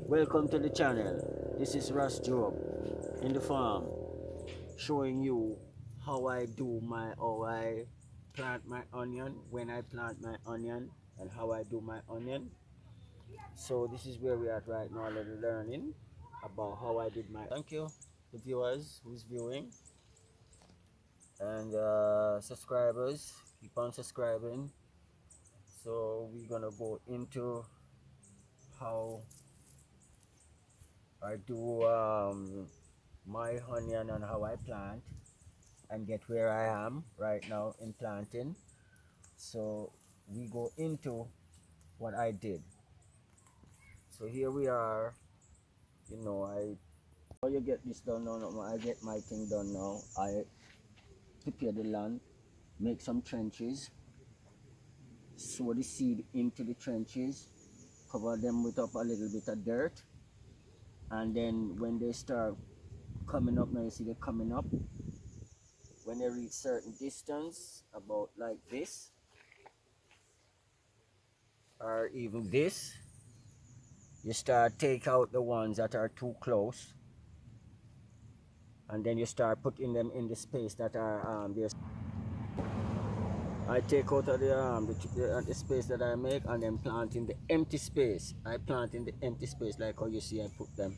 Welcome to the channel. This is Ras Job in the farm, showing you how I plant my onion, when I plant my onion, and how I do my onion. So this is where we are at right now, a little learning about how I did my. Thank you, the viewers who's viewing, and subscribers. Keep on subscribing. So we're gonna go into how I do my onion and how I plant and get where I am right now in planting. So we go into what I did. So here we are. I how you get this done now. I get my thing done now. I prepare the land, make some trenches, sow the seed into the trenches, cover them with up a little bit of dirt, and then when they start coming up, now you see they're coming up. When they reach certain distance, about like this, or even this, you start take out the ones that are too close, and then you start putting them in the space that are there. I take out of the space that I make and then plant in the empty space. I plant in the empty space like how you see I put them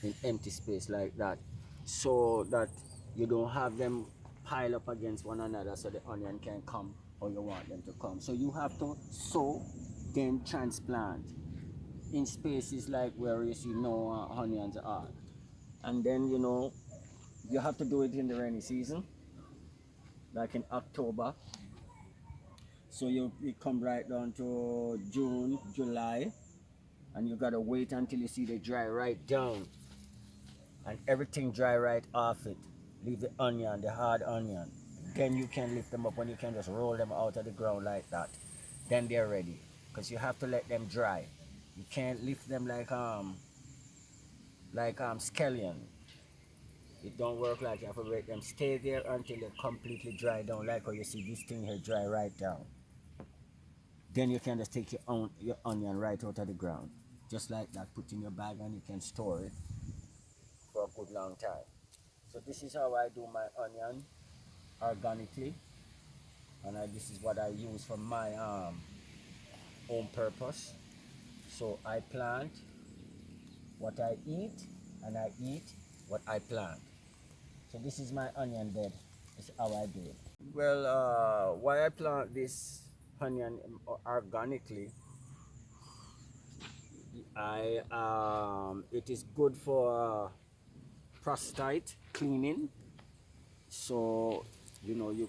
in empty space like that, so that you don't have them pile up against one another so the onion can come or you want them to come. So you have to sow, then transplant in spaces like where you see no onions are. And then you have to do it in the rainy season, like in October. So you come right down to June, July, and you gotta wait until you see they dry right down and everything dry right off it. Leave the onion, the hard onion. Then you can lift them up and you can just roll them out of the ground like that. Then they're ready. Because you have to let them dry. You can't lift them like scallion. It don't work like you have to let them stay there until they completely dry down, like how you see this thing here dry right down. Then you can just take your onion right out of the ground, just like that. Put in your bag and you can store it for a good long time. So this is how I do my onion organically, and this is what I use for my own purpose. So I plant what I eat, and I eat what I plant. So this is my onion bed. This is how I do it. Well, why I plant this onion organically, it is good for prostate cleaning. So you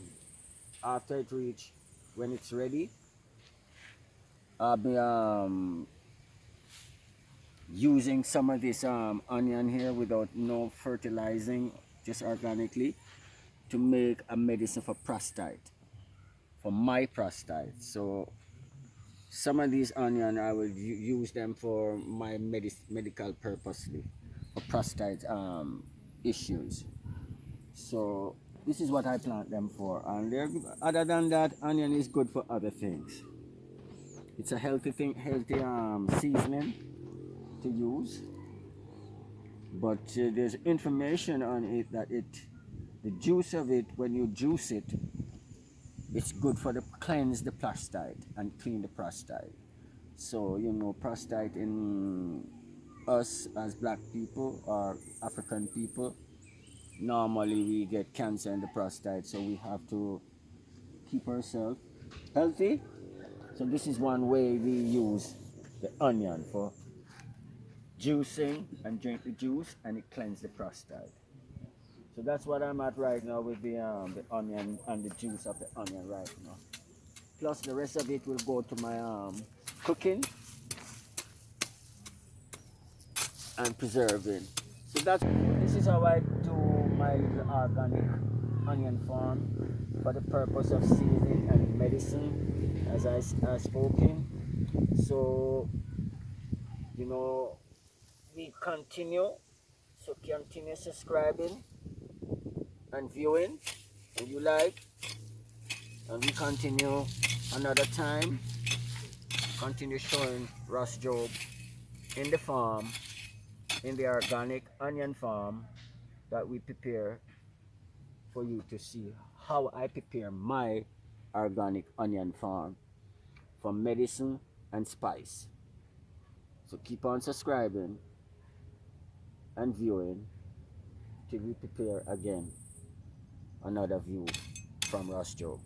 after it reach when it's ready, I'll be using some of this onion here without no fertilizing, just organically, to make a medicine for prostate, for my prostate. So some of these onion I will use them for my medical purposely, for prostate issues. So this is what I plant them for. And other than that, onion is good for other things. It's a healthy thing, healthy seasoning to use. But there's information on it that the juice of it, when you juice it, it's good for the cleanse the prostate and clean the prostate. So prostate in us as black people or African people, normally we get cancer in the prostate, so we have to keep ourselves healthy. So this is one way we use the onion for juicing, and drink the juice and it cleanses the prostate. So that's what I'm at right now with the onion and the juice of the onion right now. Plus the rest of it will go to my cooking and preserving. So this is how I do my little organic onion farm for the purpose of seasoning and medicine, as I spoken. So we continue. So continue subscribing and viewing, and you like, and we continue another time. Continue showing Ross Job in the farm, in the organic onion farm that we prepare for you to see how I prepare my organic onion farm for medicine and spice. So keep on subscribing and viewing till we prepare again another view from Ross Joe.